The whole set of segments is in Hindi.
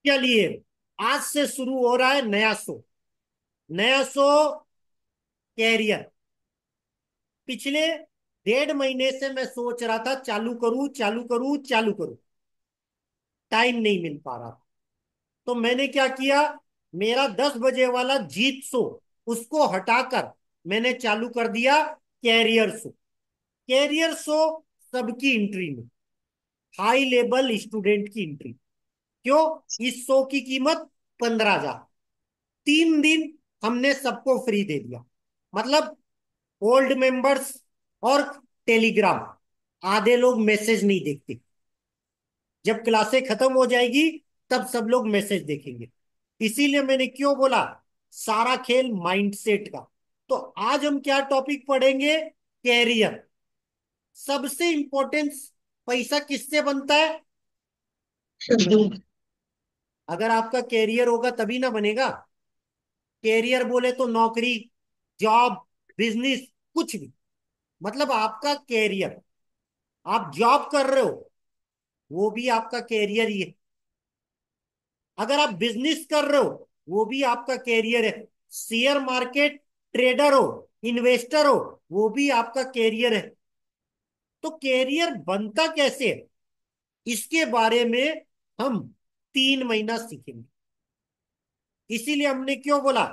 चलिए, आज से शुरू हो रहा है नया शो। नया शो, कैरियर। पिछले 1.5 महीने से मैं सोच रहा था चालू करूं चालू करूं चालू करूं। टाइम नहीं मिल पा रहा। तो मैंने क्या किया, मेरा 10 बजे वाला जीत शो, उसको हटाकर मैंने चालू कर दिया कैरियर शो। कैरियर शो सबकी एंट्री में, हाई लेवल स्टूडेंट की एंट्री। क्यों? इस शो की कीमत 15,000। 3 दिन हमने सबको फ्री दे दिया। मतलब ओल्ड मेंबर्स और टेलीग्राम, आधे लोग मैसेज नहीं देखते। जब क्लासें खत्म हो जाएगी तब सब लोग मैसेज देखेंगे। इसीलिए मैंने क्यों बोला, सारा खेल माइंडसेट का। तो आज हम क्या टॉपिक पढ़ेंगे? कैरियर। सबसे इंपॉर्टेंस, पैसा किससे बनता है? अगर आपका कैरियर होगा तभी ना बनेगा। कैरियर बोले तो नौकरी, जॉब, बिजनेस, कुछ भी। मतलब आपका कैरियर, आप जॉब कर रहे हो, वो भी आपका कैरियर ही है। अगर आप बिजनेस कर रहे हो, वो भी आपका कैरियर है। शेयर मार्केट ट्रेडर हो, इन्वेस्टर हो, वो भी आपका कैरियर है। तो कैरियर बनता कैसे है, इसके बारे में हम 3 महीना सीखेंगे। इसीलिए हमने क्यों बोला,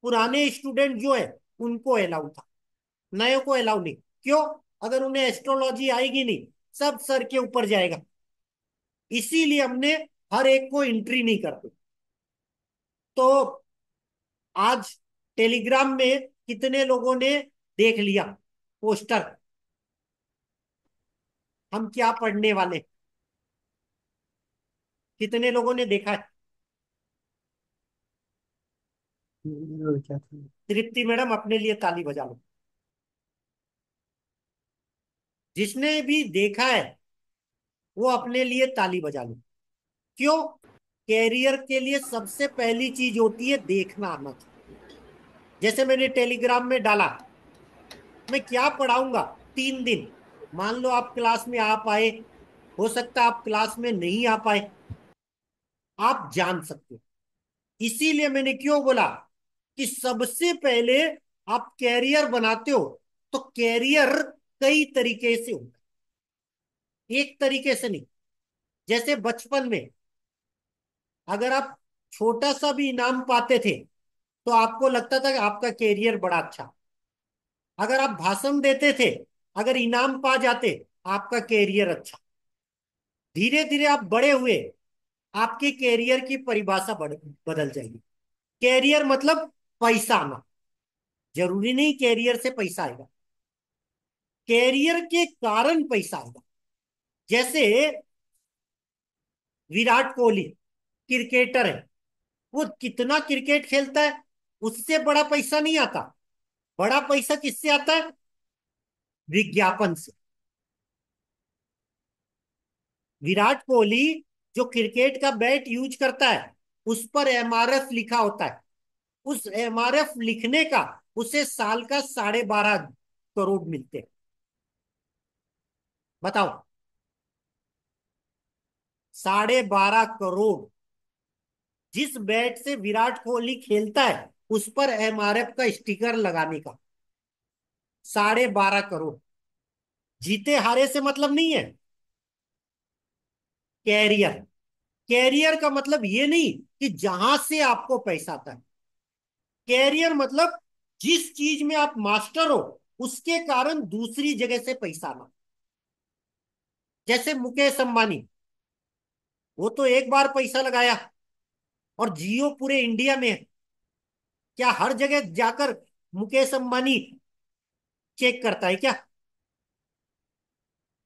पुराने स्टूडेंट जो है उनको अलाउ था, नए को अलाउ नहीं। क्यों? अगर उन्हें एस्ट्रोलॉजी आएगी नहीं, सब सर के ऊपर जाएगा। इसीलिए हमने हर एक को एंट्री नहीं करते। तो आज टेलीग्राम में कितने लोगों ने देख लिया पोस्टर, हम क्या पढ़ने वाले? कितने लोगों ने देखा है? और क्या था? तृप्ति मैडम, अपने लिए ताली बजा लो। जिसने भी देखा है वो अपने लिए ताली बजा लो। क्यों? कैरियर के लिए सबसे पहली चीज होती है देखना आना चाहिए। जैसे मैंने टेलीग्राम में डाला, मैं क्या पढ़ाऊंगा 3 दिन। मान लो आप क्लास में आ पाए, हो सकता है आप क्लास में नहीं आ पाए, आप जान सकते हो। इसीलिए मैंने क्यों बोला कि सबसे पहले आप कैरियर बनाते हो, तो कैरियर कई तरीके से होता है, एक तरीके से नहीं। जैसे बचपन में अगर आप छोटा सा भी इनाम पाते थे तो आपको लगता था कि आपका कैरियर बड़ा अच्छा। अगर आप भाषण देते थे, अगर इनाम पा जाते, आपका कैरियर अच्छा। धीरे धीरे आप बड़े हुए, आपके कैरियर की परिभाषा बदल जाएगी। कैरियर मतलब पैसा आना। जरूरी नहीं कैरियर से पैसा आएगा, कैरियर के कारण पैसा आएगा। जैसे विराट कोहली क्रिकेटर है, वो कितना क्रिकेट खेलता है, उससे बड़ा पैसा नहीं आता। बड़ा पैसा किससे आता है? विज्ञापन से। विराट कोहली जो क्रिकेट का बैट यूज करता है, उस पर एमआरएफ लिखा होता है। उस एमआरएफ लिखने का उसे साल का 12.5 करोड़ मिलते हैं। बताओ, 12.5 करोड़। जिस बैट से विराट कोहली खेलता है उस पर एमआरएफ का स्टिकर लगाने का 12.5 करोड़। जीते हारे से मतलब नहीं है। कैरियर, कैरियर का मतलब ये नहीं कि जहां से आपको पैसा आता है। कैरियर मतलब जिस चीज में आप मास्टर हो, उसके कारण दूसरी जगह से पैसा आना। जैसे मुकेश अंबानी, वो तो एक बार पैसा लगाया और जियो पूरे इंडिया में है। क्या हर जगह जाकर मुकेश अंबानी चेक करता है क्या?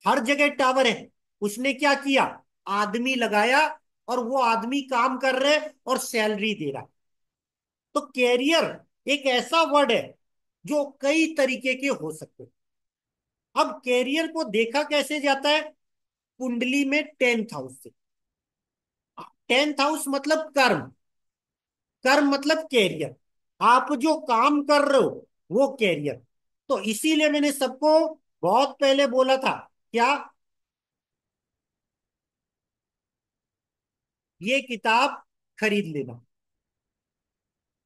हर जगह टावर है। उसने क्या किया, आदमी लगाया, और वो आदमी काम कर रहे और सैलरी दे रहा। तो कैरियर एक ऐसा वर्ड है जो कई तरीके के हो सकते हैं। अब कैरियर को देखा कैसे जाता है? कुंडली में 10th हाउस से। 10th हाउस मतलब कर्म, कर्म मतलब कैरियर। आप जो काम कर रहे हो वो कैरियर। तो इसीलिए मैंने सबको बहुत पहले बोला था, क्या? ये किताब खरीद लेना।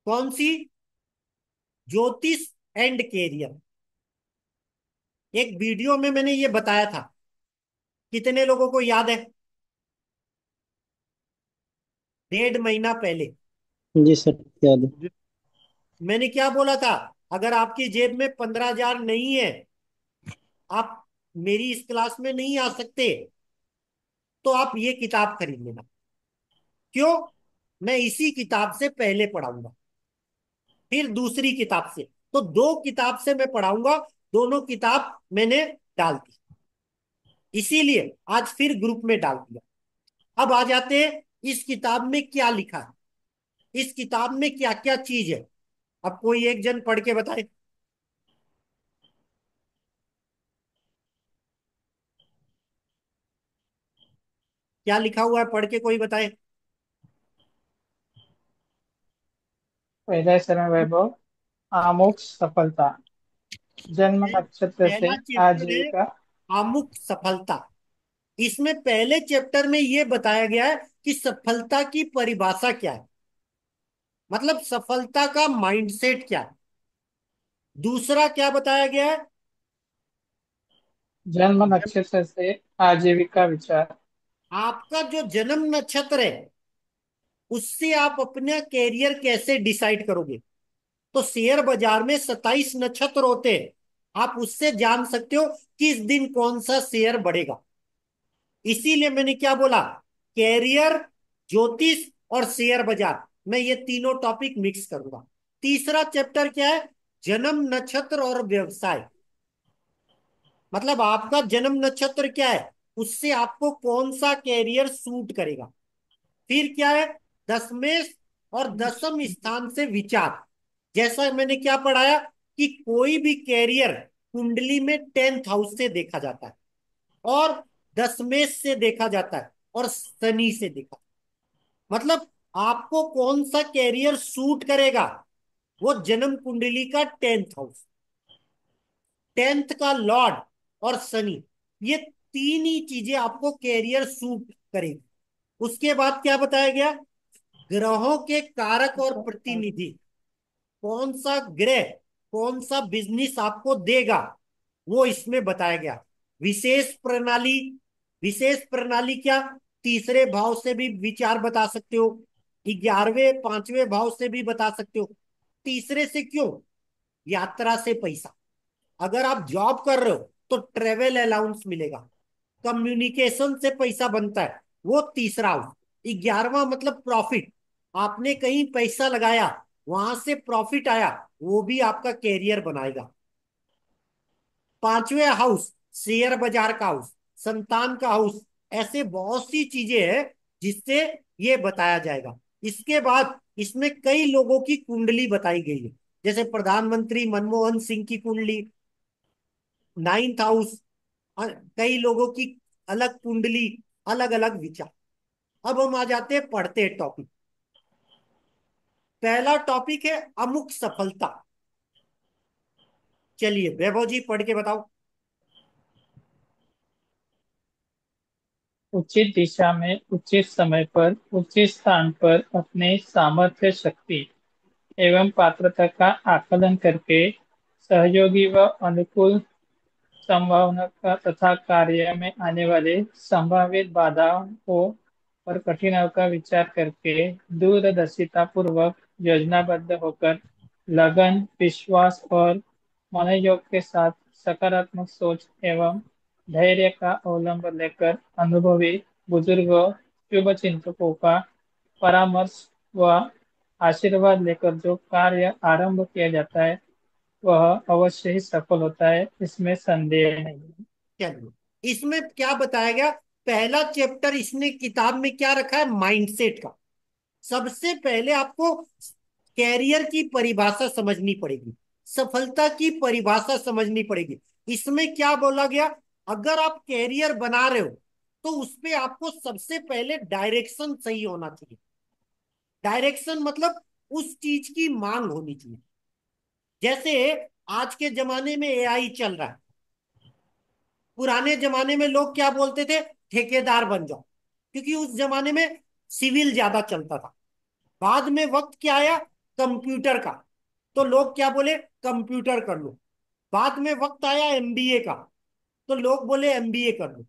कौन सी? ज्योतिष एंड कैरियर। एक वीडियो में मैंने ये बताया था, कितने लोगों को याद है? 1.5 महीना पहले जी सर, याद है। मैंने क्या बोला था? अगर आपकी जेब में 15,000 नहीं है, आप मेरी इस क्लास में नहीं आ सकते, तो आप ये किताब खरीद लेना। क्यों? मैं इसी किताब से पहले पढ़ाऊंगा, फिर दूसरी किताब से। तो दो किताब से मैं पढ़ाऊंगा। दोनों किताब मैंने डाल दी, इसीलिए आज फिर ग्रुप में डाल दिया। अब आ जाते हैं, इस किताब में क्या लिखा है, इस किताब में क्या क्या चीज है। अब कोई एक जन पढ़ के बताए, क्या लिखा हुआ है, पढ़ के कोई बताए। पहला शरण वैभव, आमुख सफलता, जन्म नक्षत्र से पहला चैप्टर है आजीविका। आमुख सफलता। इसमें पहले चैप्टर में यह बताया गया है कि सफलता की परिभाषा क्या है, मतलब सफलता का माइंडसेट क्या है। दूसरा क्या बताया गया है? जन्म नक्षत्र से आजीविका विचार। आपका जो जन्म नक्षत्र है, उससे आप अपना कैरियर कैसे डिसाइड करोगे। तो शेयर बाजार में 27 नक्षत्र होते हैं, आप उससे जान सकते हो किस दिन कौन सा शेयर बढ़ेगा। इसीलिए मैंने क्या बोला, कैरियर, ज्योतिष और शेयर बाजार, मैं ये तीनों टॉपिक मिक्स करूंगा। तीसरा चैप्टर क्या है? जन्म नक्षत्र और व्यवसाय। मतलब आपका जन्म नक्षत्र क्या है, उससे आपको कौन सा कैरियर सूट करेगा। फिर क्या है? दशमेश और दसम स्थान से विचार। जैसा मैंने क्या पढ़ाया कि कोई भी कैरियर कुंडली में 10th हाउस से देखा जाता है, और दशमेश से देखा जाता है, और शनि से देखा। मतलब आपको कौन सा कैरियर सूट करेगा, वो जन्म कुंडली का 10th हाउस, 10th का लॉर्ड और शनि, ये तीन ही चीजें आपको कैरियर सूट करेगी। उसके बाद क्या बताया गया? ग्रहों के कारक और प्रतिनिधि, कौन सा ग्रह कौन सा बिजनेस आपको देगा, वो इसमें बताया गया। विशेष प्रणाली, विशेष प्रणाली क्या? तीसरे भाव से भी विचार बता सकते हो, 11वें 5वें भाव से भी बता सकते हो। तीसरे से क्यों? यात्रा से पैसा। अगर आप जॉब कर रहे हो तो ट्रेवल अलाउंस मिलेगा। कम्युनिकेशन से पैसा बनता है, वो तीसरा हाउस। 11वां मतलब प्रॉफिट, आपने कहीं पैसा लगाया, वहां से प्रॉफिट आया, वो भी आपका कैरियर बनाएगा। 5वें हाउस शेयर बाजार का हाउस, संतान का हाउस। ऐसे बहुत सी चीजें हैं जिससे ये बताया जाएगा। इसके बाद इसमें कई लोगों की कुंडली बताई गई है, जैसे प्रधानमंत्री मनमोहन सिंह की कुंडली, 9th हाउस, कई लोगों की अलग कुंडली, अलग अलग विचार। अब हम आ जाते हैं, पढ़ते हैं टॉपिक। पहला टॉपिक है अमुक सफलता। चलिए वैभव जी पढ़ के बताओ। उचित दिशा में उचित समय पर उचित स्थान पर अपने सामर्थ्य, शक्ति एवं पात्रता का आकलन करके सहयोगी व अनुकूल संभावना का तथा कार्य में आने वाले संभावित बाधाओं और कठिनाइयों का विचार करके दूरदर्शिता पूर्वक योजनाबद्ध होकर लगन, विश्वास और मनोयोग के साथ सकारात्मक सोच एवं धैर्य का अवलंबन लेकर अनुभवी बुजुर्गों, शुभ चिंतकों का परामर्श व आशीर्वाद लेकर जो कार्य आरंभ किया जाता है वह अवश्य ही सफल होता है, इसमें संदेह नहीं है। चलिए इसमें क्या बताया गया? पहला चैप्टर इसने किताब में क्या रखा है? माइंडसेट का। सबसे पहले आपको कैरियर की परिभाषा समझनी पड़ेगी, सफलता की परिभाषा समझनी पड़ेगी। इसमें क्या बोला गया? अगर आप कैरियर बना रहे हो तो उसपे आपको सबसे पहले डायरेक्शन सही होना चाहिए। डायरेक्शन मतलब उस चीज की मांग होनी चाहिए। जैसे आज के जमाने में एआई चल रहा है, पुराने जमाने में लोग क्या बोलते थे? ठेकेदार बन जाओ। क्योंकि उस जमाने में सिविल ज्यादा चलता था। बाद में वक्त क्या आया, कंप्यूटर का। तो लोग क्या बोले, कंप्यूटर कर लो। बाद में वक्त आया एमबीए का, तो लोग बोले एमबीए कर लो।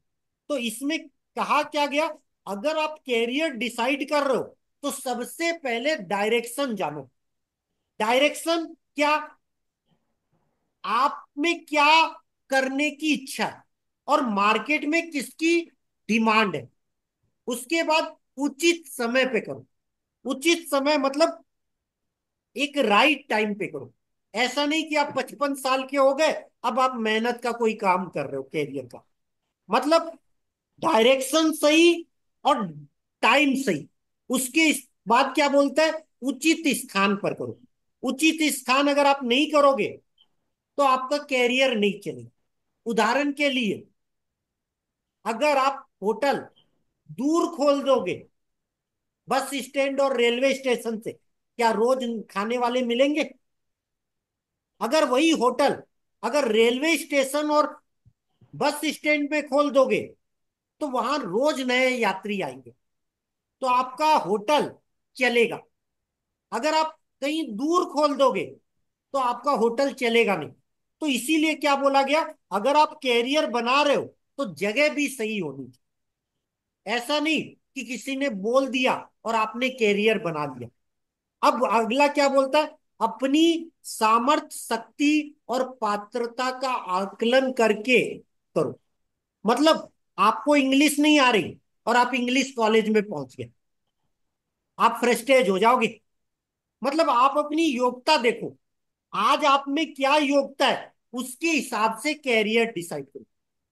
तो इसमें कहा क्या गया, अगर आप कैरियर डिसाइड कर रहे हो तो सबसे पहले डायरेक्शन जानो। डायरेक्शन क्या, आप में क्या करने की इच्छा है और मार्केट में किसकी डिमांड है। उसके बाद उचित समय पे करो। उचित समय मतलब एक राइट टाइम पे करो। ऐसा नहीं कि आप 55 साल के हो गए, अब आप मेहनत का कोई काम कर रहे हो कैरियर का। मतलब डायरेक्शन सही और टाइम सही। उसके बाद क्या बोलता है, उचित स्थान पर करो। उचित स्थान अगर आप नहीं करोगे तो आपका कैरियर नहीं चलेगा। उदाहरण के लिए, अगर आप होटल दूर खोल दोगे बस स्टैंड और रेलवे स्टेशन से, क्या रोज खाने वाले मिलेंगे। अगर वही होटल अगर रेलवे स्टेशन और बस स्टैंड में खोल दोगे तो वहां रोज नए यात्री आएंगे, तो आपका होटल चलेगा। अगर आप कहीं दूर खोल दोगे तो आपका होटल चलेगा नहीं। तो इसीलिए क्या बोला गया, अगर आप कैरियर बना रहे हो तो जगह भी सही होनी चाहिए। ऐसा नहीं कि किसी ने बोल दिया और आपने कैरियर बना लिया। अब अगला क्या बोलता है, अपनी सामर्थ्य शक्ति और पात्रता का आकलन करके करो। मतलब आपको इंग्लिश नहीं आ रही और आप इंग्लिश कॉलेज में पहुंच गए, आप फ्रस्ट्रेट हो जाओगे। मतलब आप अपनी योग्यता देखो, आज आप में क्या योग्यता है, उसके हिसाब से कैरियर डिसाइड करो।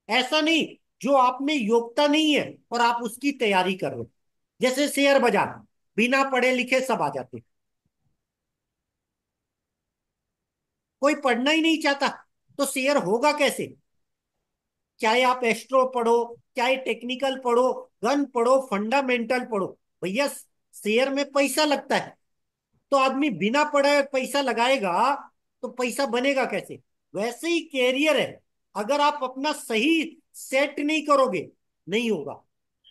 ऐसा नहीं जो आप में योग्यता नहीं है और आप उसकी तैयारी कर रहे हो। जैसे शेयर बाजार, बिना पढ़े लिखे सब आ जाते हैं। कोई पढ़ना ही नहीं चाहता तो शेयर होगा कैसे। चाहे आप एस्ट्रो पढ़ो, चाहे टेक्निकल पढ़ो, गन पढ़ो, फंडामेंटल पढ़ो, भैया शेयर में पैसा लगता है। तो आदमी बिना पढ़े पैसा लगाएगा तो पैसा बनेगा कैसे। वैसे ही कैरियर है, अगर आप अपना सही सेट नहीं करोगे नहीं होगा।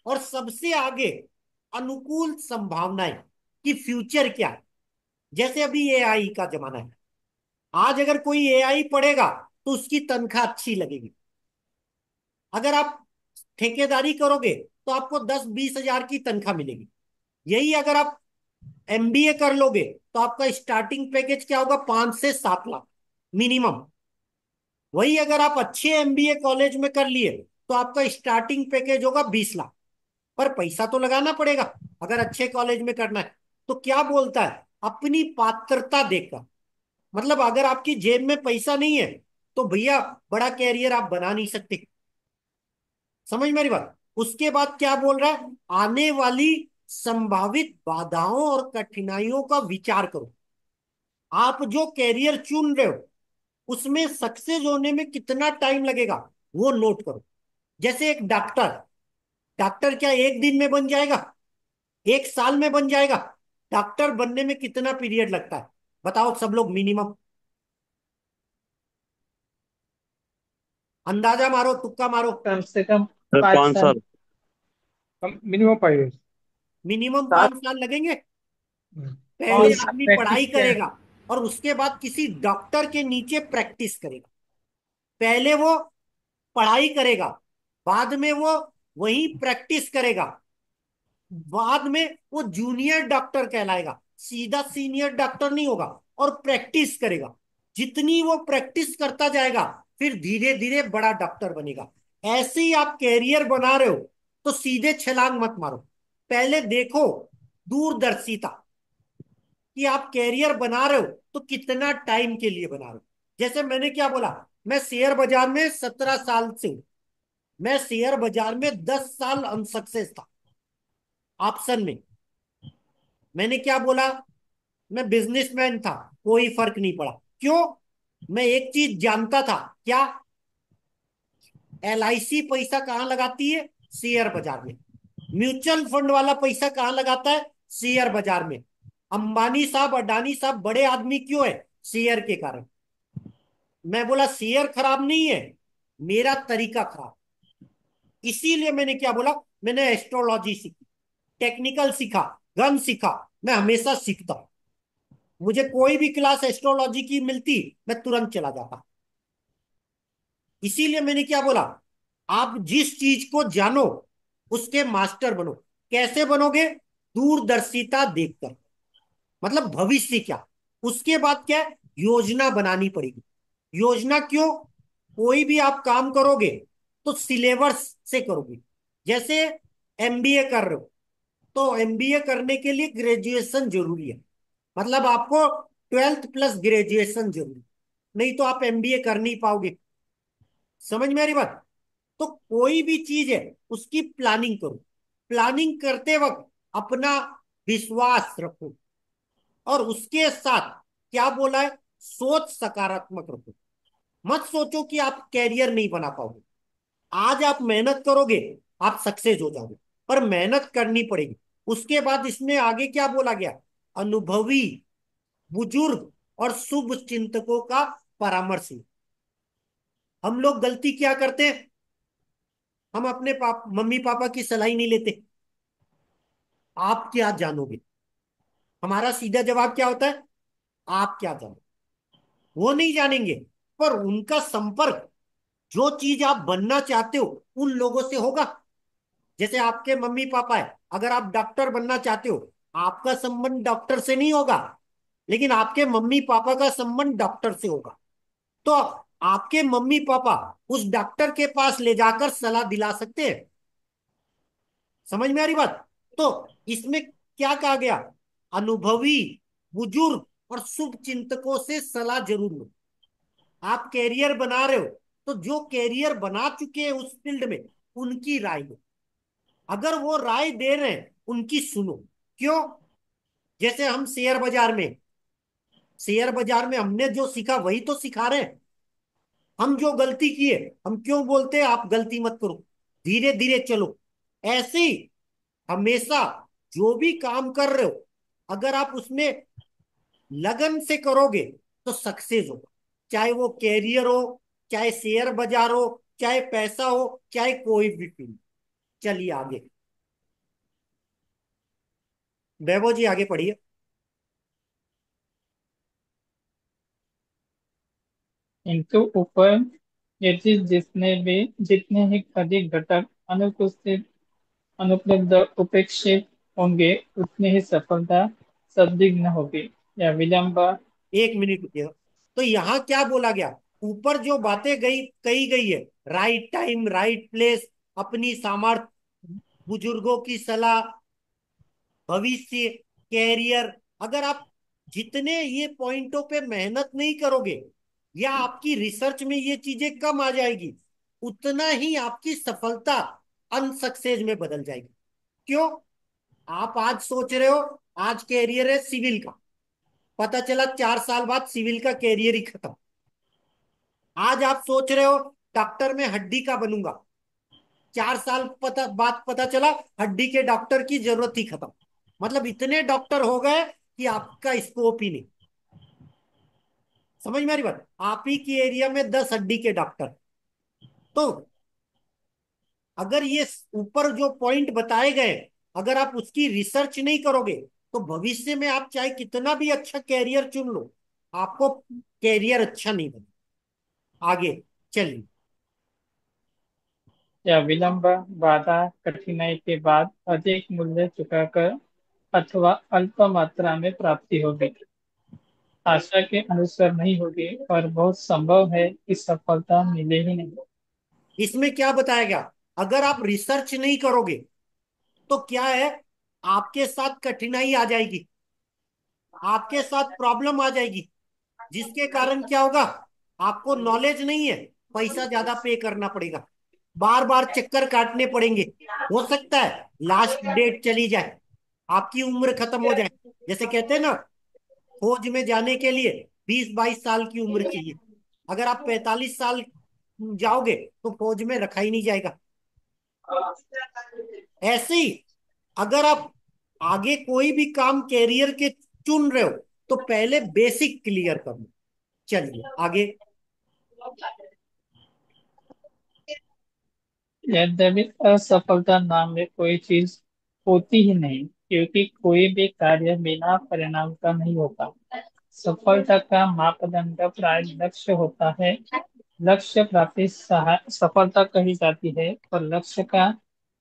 और सबसे आगे अनुकूल संभावनाएं कि फ्यूचर क्या है। जैसे अभी एआई का जमाना है, आज अगर कोई एआई पढ़ेगा तो उसकी तनख्वाह अच्छी लगेगी। अगर आप ठेकेदारी करोगे तो आपको 10-20 हजार की तनख्वाह मिलेगी। यही अगर आप एमबीए कर लोगे तो आपका स्टार्टिंग पैकेज क्या होगा, 5 से 7 लाख मिनिमम। वही अगर आप अच्छे एमबीए कॉलेज में कर लिए तो आपका स्टार्टिंग पैकेज होगा 20 लाख। पर पैसा तो लगाना पड़ेगा अगर अच्छे कॉलेज में करना है। तो क्या बोलता है, अपनी पात्रता देखकर। मतलब अगर आपकी जेब में पैसा नहीं है तो भैया बड़ा कैरियर आप बना नहीं सकते। समझ मेरी बात। उसके बाद क्या बोल रहा है, आने वाली संभावित बाधाओं और कठिनाइयों का विचार करो। आप जो कैरियर चुन रहे हो उसमें सक्सेस होने में कितना टाइम लगेगा वो नोट करो। जैसे एक डॉक्टर, डॉक्टर क्या एक दिन में बन जाएगा, एक साल में बन जाएगा। डॉक्टर बनने में कितना पीरियड लगता है, बताओ सब लोग मिनिमम अंदाजा मारो, तुक्का मारो। कम से कम सर, 5 साल। 5 साल। Minimum 5 years. मिनिमम 7। 5 साल लगेंगे। और पहले आदमी पढ़ाई प्रैक्टिस क्या है। करेगा और उसके बाद किसी डॉक्टर के नीचे प्रैक्टिस करेगा। पहले वो पढ़ाई करेगा, बाद में वो वही प्रैक्टिस करेगा, बाद में वो जूनियर डॉक्टर कहलाएगा, सीधा सीनियर डॉक्टर नहीं होगा। और प्रैक्टिस करेगा, जितनी वो प्रैक्टिस करता जाएगा फिर धीरे धीरे बड़ा डॉक्टर बनेगा। ऐसे ही आप कैरियर बना रहे हो तो सीधे छलांग मत मारो। पहले देखो दूरदर्शिता कि आप कैरियर बना रहे हो तो कितना टाइम के लिए बना रहे हो। जैसे मैंने क्या बोला, मैं शेयर बाजार में 17 साल से हूं। मैं शेयर बाजार में 10 साल अनसक्सेस था ऑप्शन में। मैंने क्या बोला, मैं बिजनेसमैन था, कोई फर्क नहीं पड़ा। क्यों, मैं एक चीज जानता था, क्या, एलआईसी पैसा कहाँ लगाती है, शेयर बाजार में। म्यूचुअल फंड वाला पैसा कहाँ लगाता है, शेयर बाजार में। अंबानी साहब अडानी साहब बड़े आदमी क्यों है, शेयर के कारण। मैं बोला शेयर खराब नहीं है, मेरा तरीका खराब। इसीलिए मैंने क्या बोला, मैंने एस्ट्रोलॉजी सीखी। टेक्निकल सीखा, गन सीखा, मैं हमेशा सीखता हूं। मुझे कोई भी क्लास एस्ट्रोलॉजी की मिलती, मैं तुरंत चला जाता। इसीलिए मैंने क्या बोला, आप जिस चीज को जानो उसके मास्टर बनो। कैसे बनोगे? दूरदर्शिता देखकर, मतलब भविष्य क्या, उसके बाद क्या है, योजना बनानी पड़ेगी। योजना क्यों? कोई भी आप काम करोगे तो सिलेबस से करोगे। जैसे एमबीए कर रहे हो, तो एमबीए करने के लिए ग्रेजुएशन जरूरी है, मतलब आपको 12th प्लस ग्रेजुएशन जरूरी, नहीं तो आप एमबीए कर नहीं पाओगे। समझ में आ रही बात? तो कोई भी चीज है उसकी प्लानिंग करो। प्लानिंग करते वक्त अपना विश्वास रखो, और उसके साथ क्या बोला है, सोच सकारात्मक रखो। मत सोचो कि आप कैरियर नहीं बना पाओगे। आज आप मेहनत करोगे, आप सक्सेस हो जाओगे, पर मेहनत करनी पड़ेगी। उसके बाद इसमें आगे क्या बोला गया, अनुभवी, बुजुर्ग और शुभ चिंतकों का परामर्श लो। हम लोग गलती क्या करते हैं, हम अपने मम्मी पापा की सलाह ही नहीं लेते। आप क्या जानोगे? हमारा सीधा जवाब क्या होता है, आप क्या जानोगे? वो नहीं जानेंगे, पर उनका संपर्क, जो चीज आप बनना चाहते हो उन लोगों से होगा। जैसे आपके मम्मी पापा है, अगर आप डॉक्टर बनना चाहते हो, आपका संबंध डॉक्टर से नहीं होगा, लेकिन आपके मम्मी पापा का संबंध डॉक्टर से होगा। तो आपके मम्मी पापा उस डॉक्टर के पास ले जाकर सलाह दिला सकते हैं। समझ में आ रही बात? तो इसमें क्या कहा गया, अनुभवी, बुजुर्ग और शुभ चिंतकों से सलाह जरूर लो। आप कैरियर बना रहे हो, तो जो कैरियर बना चुके हैं उस फील्ड में, उनकी राय लो। अगर वो राय दे रहे हैं, उनकी सुनो। क्यों? जैसे हम शेयर बाजार में हमने जो सीखा वही तो सिखा रहे हैं। हम जो गलती किए, हम क्यों बोलते हैं आप गलती मत करो, धीरे धीरे चलो। ऐसे ही हमेशा जो भी काम कर रहे हो, अगर आप उसमें लगन से करोगे तो सक्सेस होगा। चाहे वो कैरियर हो, चाहे शेयर बाजार हो, चाहे पैसा हो, चाहे कोई भी फील्ड। चलिए आगे, वैभव जी आगे पढ़िए। किंतु ऊपर यदि जितने ही अधिक घटक अनुपस्थित अनुपलब्ध उपेक्षित होंगे उतनी ही सफलता संदिग्ध होगी या विलंब। 1 मिनट रुकिएगा। तो यहाँ क्या बोला गया, ऊपर जो बातें गई कही गई है, राइट टाइम, राइट प्लेस, अपनी सामर्थ्य, बुजुर्गों की सलाह, भविष्य, कैरियर, अगर आप जितने ये पॉइंटों पे मेहनत नहीं करोगे, या आपकी रिसर्च में ये चीजें कम आ जाएगी, उतना ही आपकी सफलता अनसक्सेस में बदल जाएगी। क्यों? आप आज सोच रहे हो, आज कैरियर है सिविल का, पता चला 4 साल बाद सिविल का कैरियर ही खत्म। आज आप सोच रहे हो डॉक्टर में हड्डी का बनूंगा, 4 साल बाद पता चला हड्डी के डॉक्टर की जरूरत ही खत्म। मतलब इतने डॉक्टर हो गए कि आपका स्कोप ही नहीं। समझ में आ रही बात? आप ही की एरिया में 10 हड्डी के डॉक्टर। तो अगर ये ऊपर जो पॉइंट बताए गए, अगर आप उसकी रिसर्च नहीं करोगे, तो भविष्य में आप चाहे कितना भी अच्छा कैरियर चुन लो, आपको कैरियर अच्छा नहीं बने। आगे चलिए। या विलंब, बाधा, कठिनाई के बाद अधिक मूल्य चुकाकर अथवा अल्प मात्रा में प्राप्ति होगी, आशा के अनुसार नहीं होगी और बहुत संभव है कि सफलता मिले ही नहीं। इसमें क्या बताया गया, अगर आप रिसर्च नहीं करोगे तो क्या है, आपके साथ कठिनाई आ जाएगी, आपके साथ प्रॉब्लम आ जाएगी, जिसके कारण क्या होगा, आपको नॉलेज नहीं है, पैसा ज्यादा पे करना पड़ेगा, बार बार चक्कर काटने पड़ेंगे। हो सकता है लास्ट डेट चली जाए, आपकी उम्र खत्म हो जाए। जैसे कहते हैं ना, फौज में जाने के लिए 20-22 साल की उम्र चाहिए। अगर आप 45 साल जाओगे तो फौज में रखा ही नहीं जाएगा। ऐसे ही अगर आप आगे कोई भी काम कैरियर के चुन रहे हो, तो पहले बेसिक क्लियर कर लो। चलिए आगे। यद्यपि असफलता नाम में कोई चीज होती ही नहीं, क्योंकि कोई भी कार्य बिना परिणाम का नहीं होता। सफलता का मापदंड प्राय लक्ष्य होता है। लक्ष्य प्राप्ति सफलता कही जाती है, और लक्ष्य का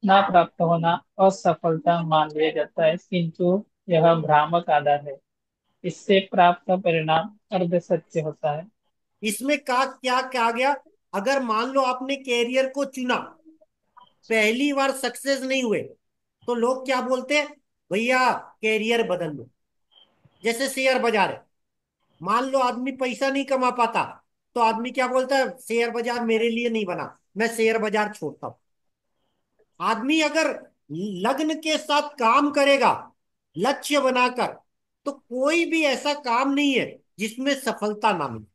ना प्राप्त होना असफलता मान लिया जाता है, किंतु यह भ्रामक आधार है। इससे प्राप्त परिणाम अर्ध सत्य होता है। इसमें का क्या कहा गया? अगर मान लो आपने कैरियर को चुना, पहली बार सक्सेस नहीं हुए, तो लोग क्या बोलते हैं? भैया कैरियर बदल लो। जैसे शेयर बाजार है, मान लो आदमी पैसा नहीं कमा पाता, तो आदमी क्या बोलता है? शेयर बाजार मेरे लिए नहीं बना, मैं शेयर बाजार छोड़ता हूं। आदमी अगर लग्न के साथ काम करेगा, लक्ष्य बनाकर, तो कोई भी ऐसा काम नहीं है जिसमें सफलता ना मिले।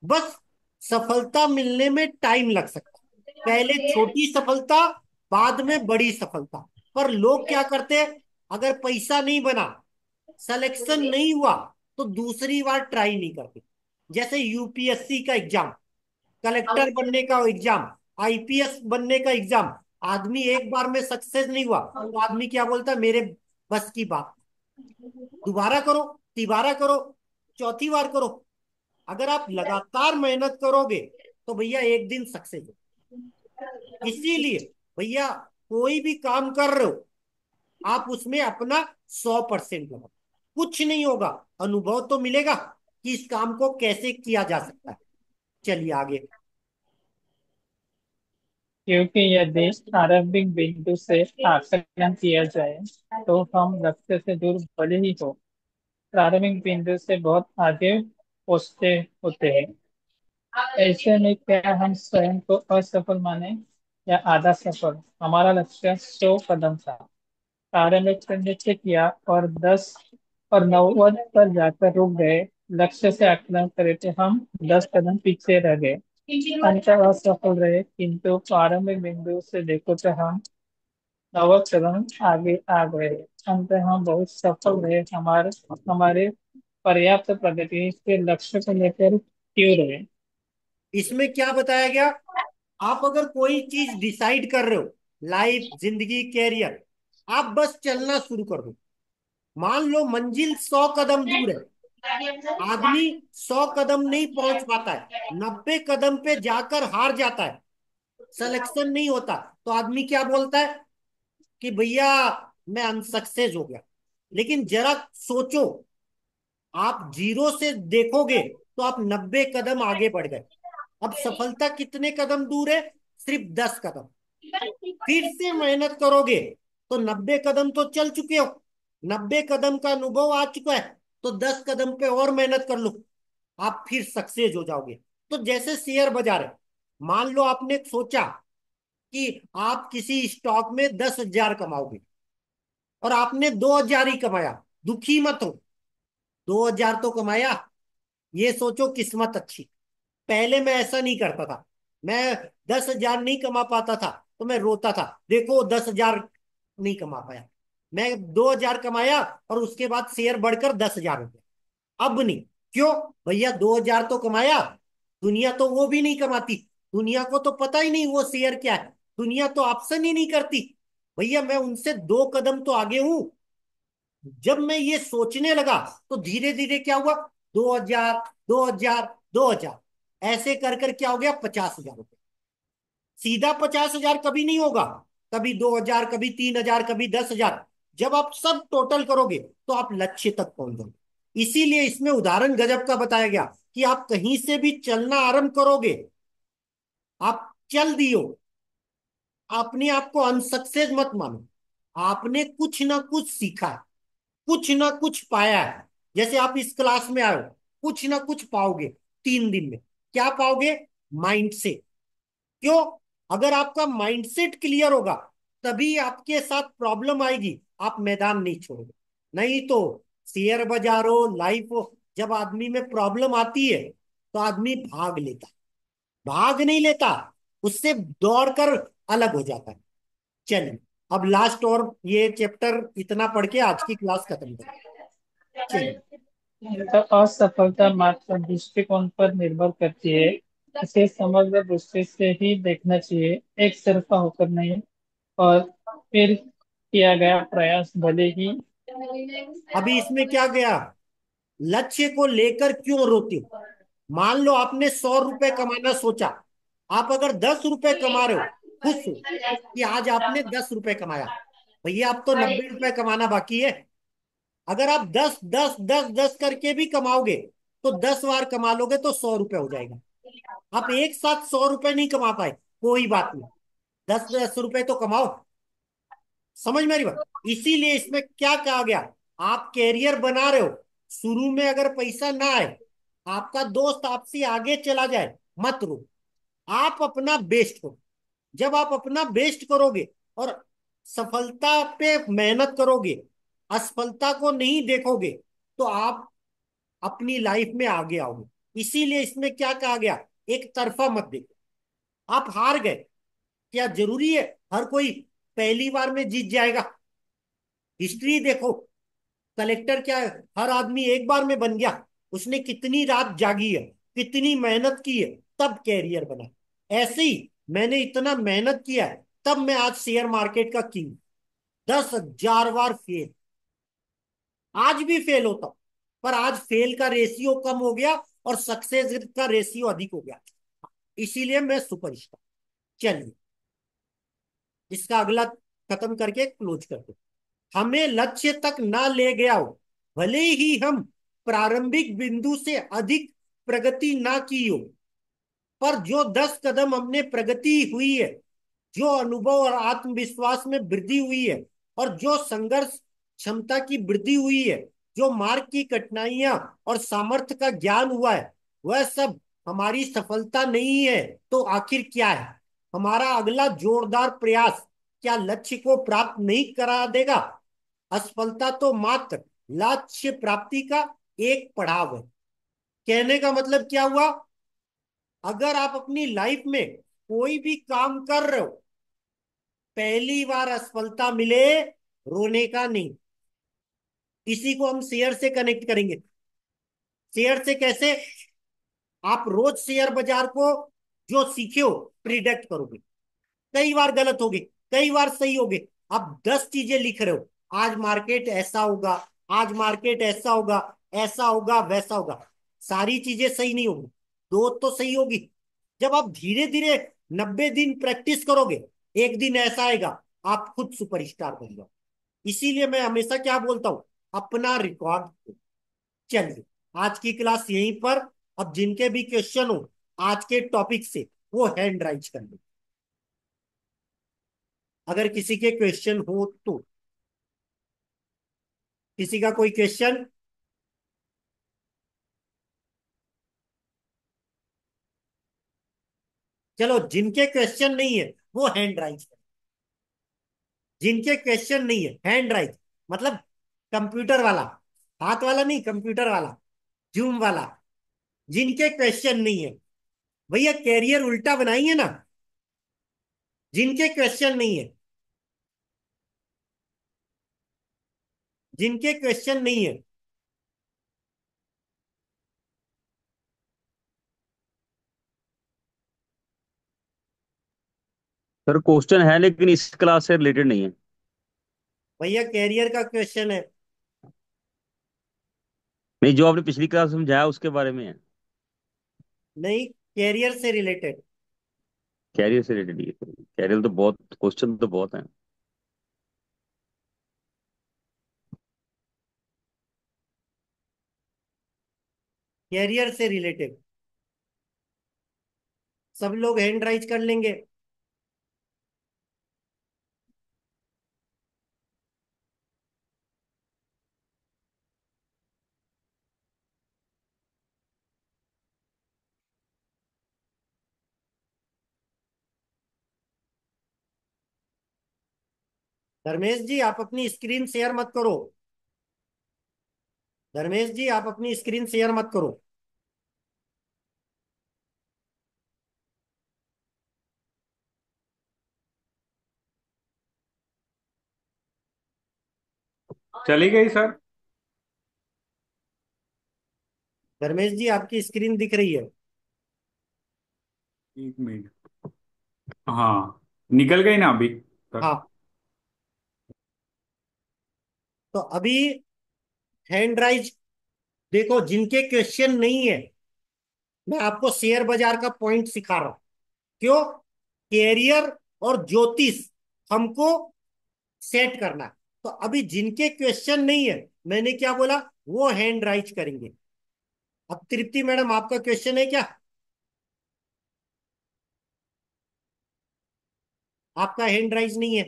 बस सफलता मिलने में टाइम लग सकता है, पहले छोटी सफलता, बाद में बड़ी सफलता। पर लोग क्या करते हैं? अगर पैसा नहीं बना, सिलेक्शन नहीं हुआ, तो दूसरी बार ट्राई नहीं करते। जैसे यूपीएससी का एग्जाम, कलेक्टर बनने का एग्जाम, आईपीएस बनने का एग्जाम, आदमी एक बार में सक्सेस नहीं हुआ, तो आदमी क्या बोलता है? मेरे बस की बात। दोबारा करो, तिबारा करो, चौथी बार करो। अगर आप लगातार मेहनत करोगे, तो भैया एक दिन सक्सेस हो। इसीलिए भैया, कोई भी काम कर रहे हो, आप उसमें अपना 100% लगाओ। कुछ नहीं होगा, अनुभव तो मिलेगा कि इस काम को कैसे किया जा सकता है। चलिए आगे। क्योंकि यदि आरंभिक बिंदु से आकलन किया जाए, तो हम लक्ष्य से दूर भले ही हो, प्रारंभिक बिंदु से बहुत आगे पहुंचते होते हैं। ऐसे में क्या हम स्वयं को असफल माने या आधा सफल? हमारा लक्ष्य 100 कदम था, प्रारंभिक से निश्चय किया और 10 और 90 पर जाकर रुक गए। लक्ष्य से आकलन करें तो हम 10 कदम पीछे रह गए, अंत असफल रहे। किंतु प्रारंभिक बिंदु से देखो तो हम 90 कदम आगे आ गए, अंत हम बहुत सफल रहे। हमारे हमारे पर्याप्त प्रगति के लक्ष्य को लेकर क्यों रहे? इसमें क्या बताया गया? आप अगर कोई चीज डिसाइड कर रहे हो, लाइफ, जिंदगी, कैरियर, आप बस चलना शुरू कर दो। मान लो मंजिल 100 कदम दूर है, आदमी 100 कदम नहीं पहुंच पाता है, 90 कदम पे जाकर हार जाता है, सिलेक्शन नहीं होता, तो आदमी क्या बोलता है? कि भैया मैं अनसक्सेस हो गया। लेकिन जरा सोचो, आप जीरो से देखोगे तो आप 90 कदम आगे बढ़ गए। अब सफलता कितने कदम दूर है? सिर्फ 10 कदम। फिर से मेहनत करोगे, तो 90 कदम तो चल चुके हो, 90 कदम का अनुभव आ चुका है, तो 10 कदम पे और मेहनत कर लो, आप फिर सक्सेस हो जाओगे। तो जैसे शेयर बाजार है, मान लो आपने सोचा कि आप किसी स्टॉक में 10,000 कमाओगे, और आपने 2,000 ही कमाया, दुखी मत हो। 2,000 तो कमाया, ये सोचो किस्मत अच्छी। पहले मैं ऐसा नहीं करता था, मैं 10,000 नहीं कमा पाता था, तो मैं रोता था, देखो 10,000 नहीं कमा पाया। मैं 2,000 कमाया, और उसके बाद शेयर बढ़कर 10,000 हो गया। अब नहीं। क्यों? भैया 2,000 तो कमाया, दुनिया तो वो भी नहीं कमाती। दुनिया को तो पता ही नहीं वो शेयर क्या है, दुनिया तो ऑप्शन ही नहीं करती। भैया मैं उनसे 2 कदम तो आगे हूं। जब मैं ये सोचने लगा, तो धीरे धीरे क्या हुआ? 2,000, 2,000, 2,000, ऐसे कर कर क्या हो गया? 50,000 रुपये। सीधा 50,000 कभी नहीं होगा, कभी 2,000, कभी 3,000, कभी 10,000। जब आप सब टोटल करोगे, तो आप लक्ष्य तक पहुंच जाओगे। इसीलिए इसमें उदाहरण गजब का बताया गया कि आप कहीं से भी चलना आरंभ करोगे, आप चल दियो, अपने आप को अनसक्सेस मत मानो। आपने कुछ ना कुछ सीखा है, कुछ ना कुछ पाया है। जैसे आप इस क्लास में आए हो, कुछ ना कुछ पाओगे 3 दिन में। क्या पाओगे? माइंड से। क्यों? अगर आपका माइंडसेट क्लियर होगा, तभी आपके साथ प्रॉब्लम आएगी, आप मैदान नहीं छोड़ोगे। नहीं तो शेयर बाजार हो, लाइफ हो, जब आदमी में प्रॉब्लम आती है, तो आदमी भाग लेता है। भाग नहीं लेता, उससे दौड़कर अलग हो जाता है। चलिए, अब लास्ट, और ये चैप्टर इतना पढ़ के आज की क्लास खत्म करें। चलिए। तो असफलता मात्र दृष्टिकोण पर निर्भर करती है। इसे समग्र दृष्टि से ही देखना चाहिए, एक तरफा होकर नहीं। और फिर किया गया प्रयास भले ही अभी इसमें क्या गया, लक्ष्य को लेकर क्यों रोते हो। मान लो आपने 100 रुपए कमाना सोचा, आप अगर 10 रुपए कमा रहे हो, खुश हो कि आज आपने 10 रुपए कमाया। भैया आप तो 90 रुपए कमाना बाकी है। अगर आप 10 10 10 10 करके भी कमाओगे, तो 10 बार कमा लोगे तो 100 रुपए हो जाएगा। आप एक साथ 100 रुपए नहीं कमा पाए, कोई बात नहीं, 10 10 रुपए तो कमाओ। समझ मेरी बात। इसीलिए इसमें क्या कहा गया, आप कैरियर बना रहे हो, शुरू में अगर पैसा ना आए, आपका दोस्त आपसे आगे चला जाए, मत रो, आप अपना बेस्ट करो। जब आप अपना बेस्ट करोगे और सफलता पे मेहनत करोगे, असफलता को नहीं देखोगे, तो आप अपनी लाइफ में आगे आओगे। इसीलिए इसमें क्या कहा गया, एक तरफा मत देखो। आप हार गए, क्या जरूरी है हर कोई पहली बार में जीत जाएगा। हिस्ट्री देखो, कलेक्टर क्या है, हर आदमी एक बार में बन गया। उसने कितनी रात जागी है, कितनी मेहनत की है, तब कैरियर बना। ऐसे ही मैंने इतना मेहनत किया है, तब मैं आज शेयर मार्केट का किंग। 10,000 बार फेल, आज भी फेल होता हूं, पर आज फेल का रेशियो कम हो गया और सक्सेस का रेशियो अधिक हो गया। इसीलिए मैं सुपरस्टार। चलिए, इसका अगला खत्म करके क्लोज करते। हमें लक्ष्य तक ना ले गया हो, भले ही हम प्रारंभिक बिंदु से अधिक प्रगति ना की हो, पर जो 10 कदम हमने प्रगति हुई है, जो अनुभव और आत्मविश्वास में वृद्धि हुई है, और जो संघर्ष क्षमता की वृद्धि हुई है, जो मार्ग की कठिनाइयां और सामर्थ्य का ज्ञान हुआ है, वह सब हमारी सफलता नहीं है। तो आखिर क्या है, हमारा अगला जोरदार प्रयास क्या लक्ष्य को प्राप्त नहीं करा देगा। असफलता तो मात्र लक्ष्य प्राप्ति का एक पड़ाव है। कहने का मतलब क्या हुआ, अगर आप अपनी लाइफ में कोई भी काम कर रहे हो, पहली बार असफलता मिले, रोने का नहीं। इसी को हम शेयर से कनेक्ट करेंगे। शेयर से कैसे, आप रोज शेयर बाजार को जो सीखे हो प्रिडिक्ट करोगे, कई बार गलत होगे, कई बार सही होगे। आप 10 चीजें लिख रहे हो, आज मार्केट ऐसा होगा, आज मार्केट ऐसा होगा, ऐसा होगा, वैसा होगा। सारी चीजें सही नहीं होगी, दो तो सही होगी। जब आप धीरे धीरे 90 दिन प्रैक्टिस करोगे, एक दिन ऐसा आएगा, आप खुद सुपरस्टार बन जाओ। इसीलिए मैं हमेशा क्या बोलता हूं, अपना रिकॉर्ड। चलिए, आज की क्लास यहीं पर। अब जिनके भी क्वेश्चन हो आज के टॉपिक से, वो हैंड राइज कर लो, अगर किसी के क्वेश्चन हो तो। किसी का कोई क्वेश्चन। चलो, जिनके क्वेश्चन नहीं है वो हैंड राइज कर। जिनके क्वेश्चन नहीं है हैंड राइज, मतलब कंप्यूटर वाला, हाथ वाला नहीं, कंप्यूटर वाला, जूम वाला। जिनके क्वेश्चन नहीं है, भैया कैरियर उल्टा बनाइए ना। जिनके क्वेश्चन नहीं है, जिनके क्वेश्चन नहीं है। सर क्वेश्चन है लेकिन इस क्लास से रिलेटेड नहीं है। भैया कैरियर का क्वेश्चन है। नहीं, जो आपने पिछली क्लास समझाया उसके बारे में है। नहीं, कैरियर से रिलेटेड। कैरियर से रिलेटेड ही है। कैरियर तो बहुत क्वेश्चन तो बहुत है। कैरियर से रिलेटेड सब लोग हैंड राइज कर लेंगे। धर्मेश जी आप अपनी स्क्रीन शेयर मत करो। धर्मेश जी आप अपनी स्क्रीन शेयर मत करो। चली गई सर। धर्मेश जी आपकी स्क्रीन दिख रही है। 1 मिनट। हाँ, निकल गई ना अभी तक। हाँ। तो अभी हैंड राइज देखो, जिनके क्वेश्चन नहीं है, मैं आपको शेयर बाजार का पॉइंट सिखा रहा हूं। क्यों? कैरियर और ज्योतिष हमको सेट करना है। तो अभी जिनके क्वेश्चन नहीं है, मैंने क्या बोला, वो हैंड राइज करेंगे। अब तृप्ति मैडम, आपका क्वेश्चन है क्या? आपका हैंड राइज नहीं है।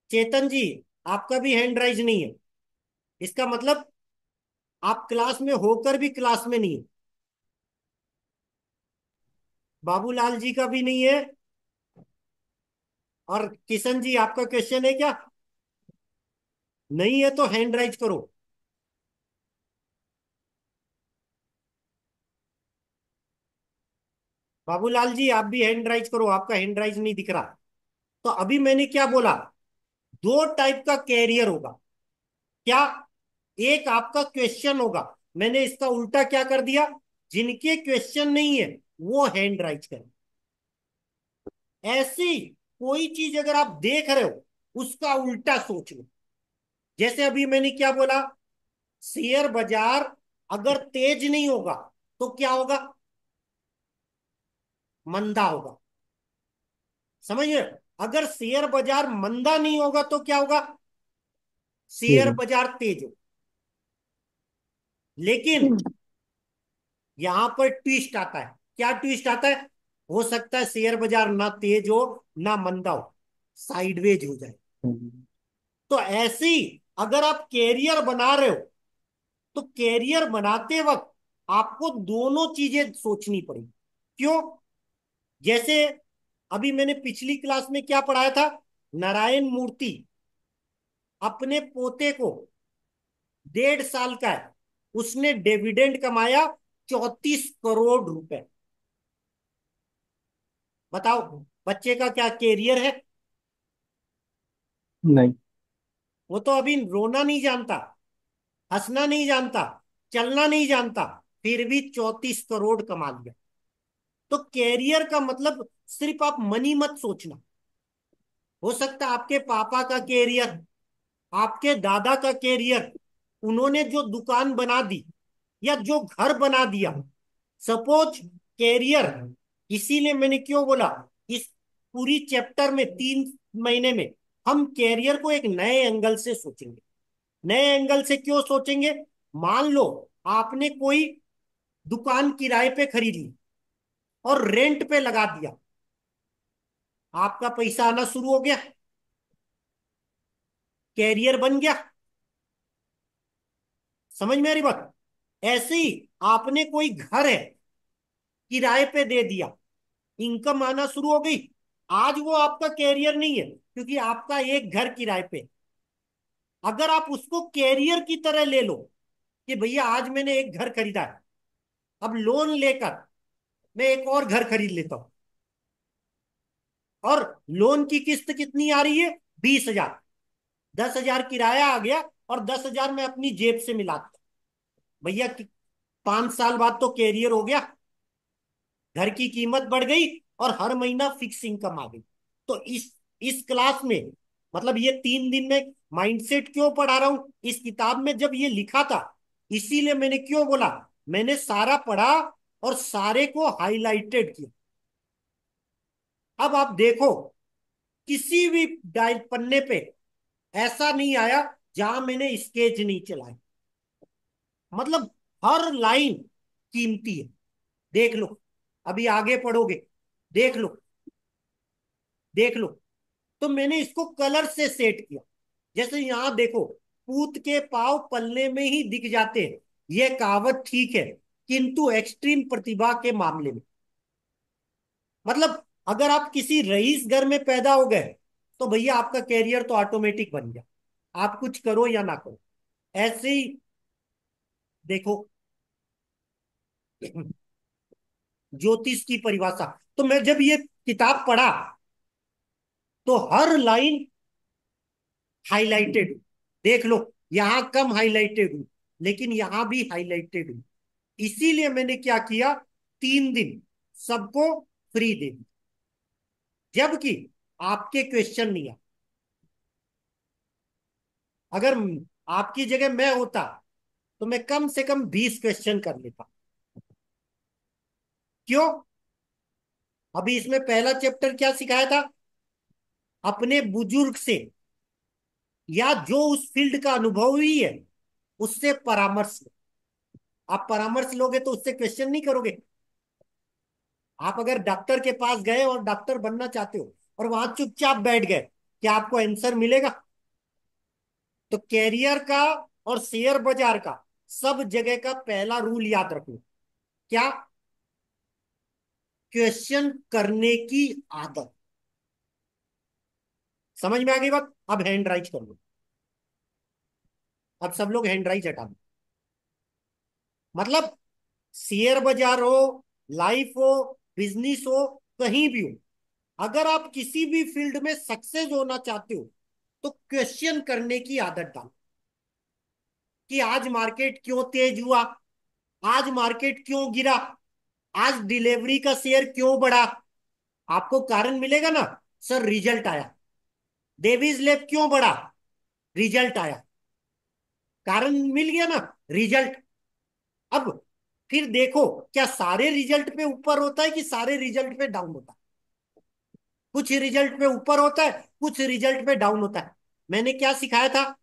चेतन जी, आपका भी हैंड राइज नहीं है। इसका मतलब आप क्लास में होकर भी क्लास में नहीं है। बाबूलाल जी का भी नहीं है। और किशन जी, आपका क्वेश्चन है क्या? नहीं है तो हैंड राइज करो। बाबूलाल जी, आप भी हैंड राइज करो, आपका हैंड राइज नहीं दिख रहा। तो अभी मैंने क्या बोला, दो टाइप का कैरियर होगा। क्या? एक आपका क्वेश्चन होगा। मैंने इसका उल्टा क्या कर दिया, जिनके क्वेश्चन नहीं है वो हैंड राइज करें। ऐसी कोई चीज अगर आप देख रहे हो, उसका उल्टा सोच लो। जैसे अभी मैंने क्या बोला, शेयर बाजार अगर तेज नहीं होगा तो क्या होगा? मंदा होगा। समझिए, अगर शेयर बाजार मंदा नहीं होगा तो क्या होगा? शेयर हम्म। बाजार तेज हो। लेकिन यहां पर ट्विस्ट आता है। क्या ट्विस्ट आता है? हो सकता है शेयर बाजार ना तेज हो ना मंदा हो, साइडवेज हो जाए। तो ऐसे ही अगर आप कैरियर बना रहे हो, तो कैरियर बनाते वक्त आपको दोनों चीजें सोचनी पड़ेगी। क्यों? जैसे अभी मैंने पिछली क्लास में क्या पढ़ाया था, नारायण मूर्ति अपने पोते को, 1.5 साल का है, उसने डिविडेंड कमाया 34 करोड़ रुपए। बताओ, बच्चे का क्या कैरियर है? नहीं। वो तो अभी रोना नहीं जानता, हंसना नहीं जानता, चलना नहीं जानता, फिर भी 34 करोड़ कमा लिया। तो कैरियर का मतलब सिर्फ आप मनी मत सोचना। हो सकता है आपके पापा का कैरियर, आपके दादा का कैरियर, उन्होंने जो दुकान बना दी या जो घर बना दिया, सपोज कैरियर। इसीलिए मैंने क्यों बोला, इस पूरी चैप्टर में 3 महीने में हम कैरियर को एक नए एंगल से सोचेंगे। नए एंगल से क्यों सोचेंगे? मान लो आपने कोई दुकान किराए पे खरीद ली और रेंट पे लगा दिया, आपका पैसा आना शुरू हो गया, कैरियर बन गया। समझ में आ रही बात? ऐसे ही आपने कोई घर है किराए पे दे दिया, इनकम आना शुरू हो गई। आज वो आपका कैरियर नहीं है, क्योंकि आपका एक घर किराए पे। अगर आप उसको कैरियर की तरह ले लो कि भैया आज मैंने एक घर खरीदा है, अब लोन लेकर मैं एक और घर खरीद लेता हूं, और लोन की किस्त कितनी आ रही है? 20,000। 10,000 किराया आ गया और 10,000 मैं अपनी जेब से मिलाता हूं। भैया 5 साल बाद तो कैरियर हो गया, घर की कीमत बढ़ गई और हर महीना फिक्स इनकम आ गई। तो इस क्लास में, मतलब ये 3 दिन में माइंडसेट क्यों पढ़ा रहा हूं, इस किताब में जब ये लिखा था, इसीलिए मैंने क्यों बोला, मैंने सारा पढ़ा और सारे को हाईलाइटेड किया। अब आप देखो, किसी भी डायल पन्ने पे ऐसा नहीं आया जहां मैंने स्केच नहीं चलाया। मतलब हर लाइन कीमती है। देख लो, अभी आगे पढ़ोगे, देख लो, देख लो। तो मैंने इसको कलर से सेट किया। जैसे यहां देखो, पूत के पांव पलने में ही दिख जाते हैं, यह कहावत ठीक है, किंतु एक्सट्रीम प्रतिभा के मामले में, मतलब अगर आप किसी रईस घर में पैदा हो गए तो भैया आपका कैरियर तो ऑटोमेटिक बन गया, आप कुछ करो या ना करो। ऐसे ही देखो, ज्योतिष की परिभाषा, तो मैं जब ये किताब पढ़ा तो हर लाइन हाईलाइटेड। देख लो, यहां कम हाईलाइटेड हूं, लेकिन यहां भी हाईलाइटेड हूं। इसीलिए मैंने क्या किया, 3 दिन सबको फ्री दे दी, जबकि आपके क्वेश्चन नहीं आए। अगर आपकी जगह मैं होता तो मैं कम से कम 20 क्वेश्चन कर लेता। क्यों? अभी इसमें पहला चैप्टर क्या सिखाया था? अपने बुजुर्ग से या जो उस फील्ड का अनुभवी है उससे परामर्श लो। आप परामर्श लोगे तो उससे क्वेश्चन नहीं करोगे। आप अगर डॉक्टर के पास गए और डॉक्टर बनना चाहते हो और वहां चुपचाप बैठ गए, क्या आपको आंसर मिलेगा? तो कैरियर का और शेयर बाजार का सब जगह का पहला रूल याद रखो। क्या? क्वेश्चन करने की आदत। समझ में आ गई बात? अब हैंड राइज कर लो। अब सब लोग हैंड राइज हटा दो। मतलब शेयर बाजार हो, लाइफ हो, बिजनेस हो, कहीं भी हो, अगर आप किसी भी फील्ड में सक्सेस होना चाहते हो तो क्वेश्चन करने की आदत डालो कि आज मार्केट क्यों तेज हुआ, आज मार्केट क्यों गिरा, आज डिलीवरी का शेयर क्यों बढ़ा। आपको कारण मिलेगा ना। सर रिजल्ट आया। डेविस लैब क्यों बढ़ा? रिजल्ट आया। कारण मिल गया ना। रिजल्ट। अब फिर देखो, क्या सारे रिजल्ट पे ऊपर होता है कि सारे रिजल्ट पे डाउन होता है? कुछ रिजल्ट पे ऊपर होता है, कुछ रिजल्ट पे डाउन होता है। मैंने क्या सिखाया था?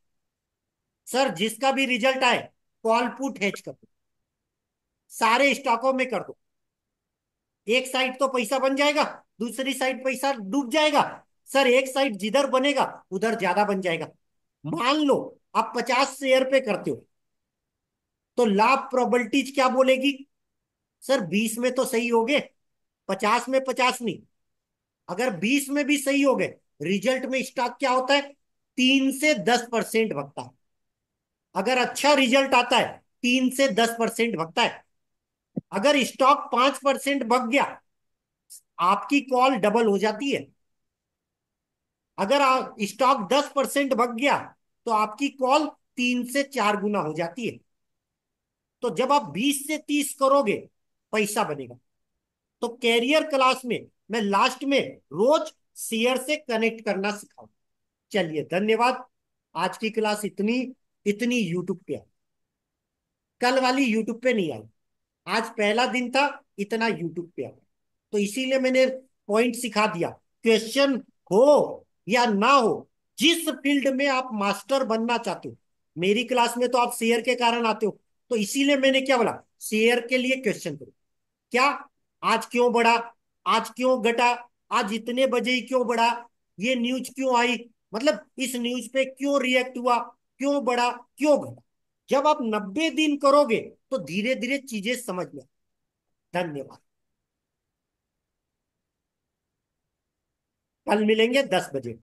सर जिसका भी रिजल्ट आए कॉल पुट हेज कर दो, सारे स्टॉकों में कर दो। एक साइड तो पैसा बन जाएगा, दूसरी साइड पैसा डूब जाएगा। सर एक साइड जिधर बनेगा उधर ज्यादा बन जाएगा। मान लो आप 50 शेयर पे करते हो तो लाभ प्रोबेबिलिटीज क्या बोलेगी? सर 20 में तो सही हो गए, 50 में 50 नहीं। अगर 20 में भी सही हो गए, रिजल्ट में स्टॉक क्या होता है? 3 से 10% भगता है। अगर अच्छा रिजल्ट आता है 3 से 10% भगता है। अगर स्टॉक 5% भग गया, आपकी कॉल डबल हो जाती है। अगर स्टॉक 10% भग गया तो आपकी कॉल 3 से 4 गुना हो जाती है। तो जब आप 20 से 30 करोगे पैसा बनेगा। तो कैरियर क्लास में मैं लास्ट में रोज शेयर से कनेक्ट करना सिखाऊं। चलिए धन्यवाद। आज की क्लास इतनी इतनी यूट्यूब पे आई, कल वाली यूट्यूब पे नहीं आई। आज पहला दिन था, इतना यूट्यूब पे आया। तो इसीलिए मैंने पॉइंट सिखा दिया। क्वेश्चन हो या ना हो, जिस फील्ड में आप मास्टर बनना चाहते हो, मेरी क्लास में तो आप शेयर के कारण आते हो, तो इसीलिए मैंने क्या बोला, शेयर के लिए क्वेश्चन करो। क्या? आज क्यों बढ़ा, आज क्यों घटा, आज इतने बजे ही क्यों बढ़ा, ये न्यूज क्यों आई, मतलब इस न्यूज पे क्यों रिएक्ट हुआ, क्यों बढ़ा, क्यों घटा। जब आप 90 दिन करोगे तो धीरे धीरे चीजें समझ में। धन्यवाद। कल मिलेंगे 10 बजे।